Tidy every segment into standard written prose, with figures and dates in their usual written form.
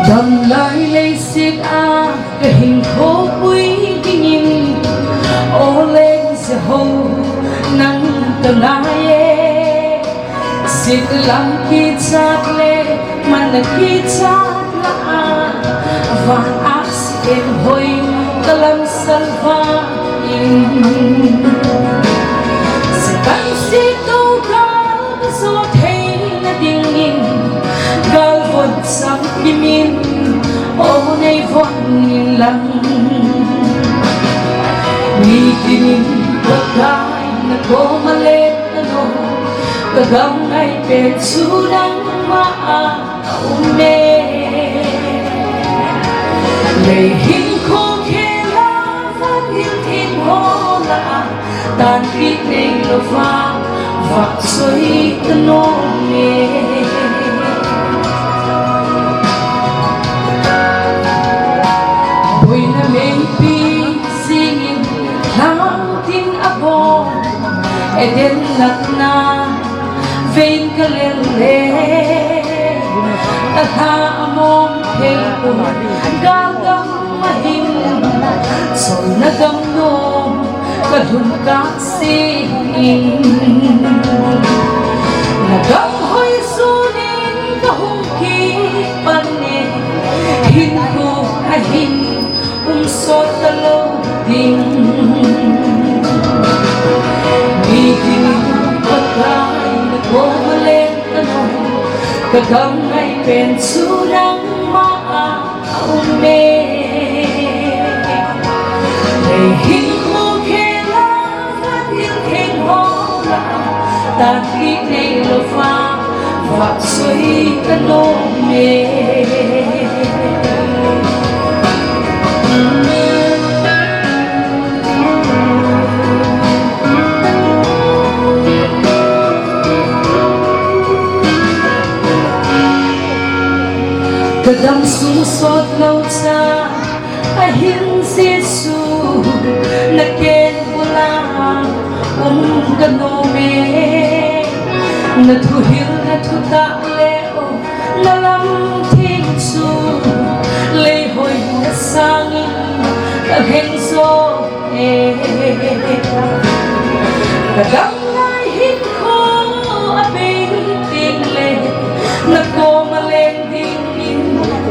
Đầm lại lấy xiết cái hình khô quý kinh nhìn ô lên sẽ hầu nắng tầng ai xiết làm khi chát lệ mà là khi chát là và ác em hồi ta làm sân pha in sẽ cắn xiết đâu cả gió thấy là điên nhìn gal vốn sang kimin ô nay vốn nhìn lặng ni kimin berkai na ko malet ano kagang ay petsulang maaume lehin ko kela phát hiện thiên hồ là tan biết nay lo pha và xoay tano nghe Eden lakna vein kalele Tha among hepo gagang mahim Sol nagam nom kadun kasin Nagam hoy sunin kahungki pane Hinko kahin umsot talo ding kagang ay pensulang maaume lehin ko kailangan hinhin hola takik ay lofa vaksoy kanome Kadang susot lâu xa ahin sisu naken pula ganome na thuhil na thuta leo na lam thing su le hoi na sang hen so kadang nai hit ko abeng ting le na ko maleng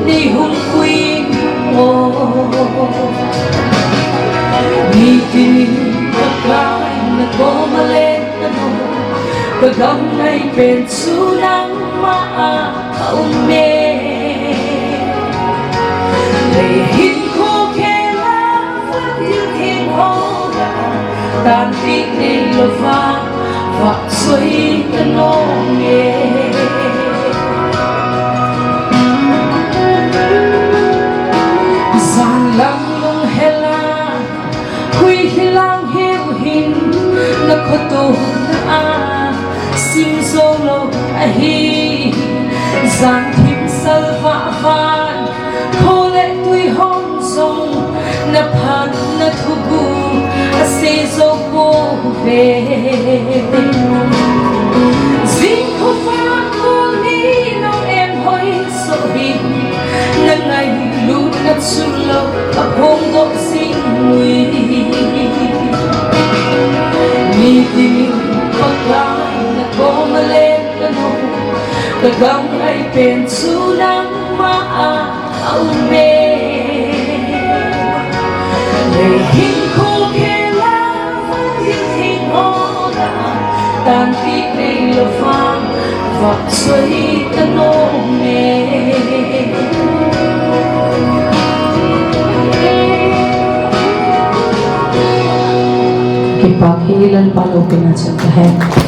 đi hung quy mô đi tìm tất cả là có mà lên tân hồ và gom ngay bên su nắng mà ông mê để hít khô khe lá và thiên thiên hồ tàn tích này lột pha và xoay tân hồ nghề sim solo ahi giang thim sal vạ van khô lệ tuy hôn sông na phan na thugu ase zo cô về zing khô pha cô ni nong em hoi so bin na ngày lút na sulo ap hong do sing mui ni ti kagang ay pensulang maaume lehin ko kailangan hinhin hola tanti ay lofang vaksoy tanome Kipaghilan palupin at sa tahen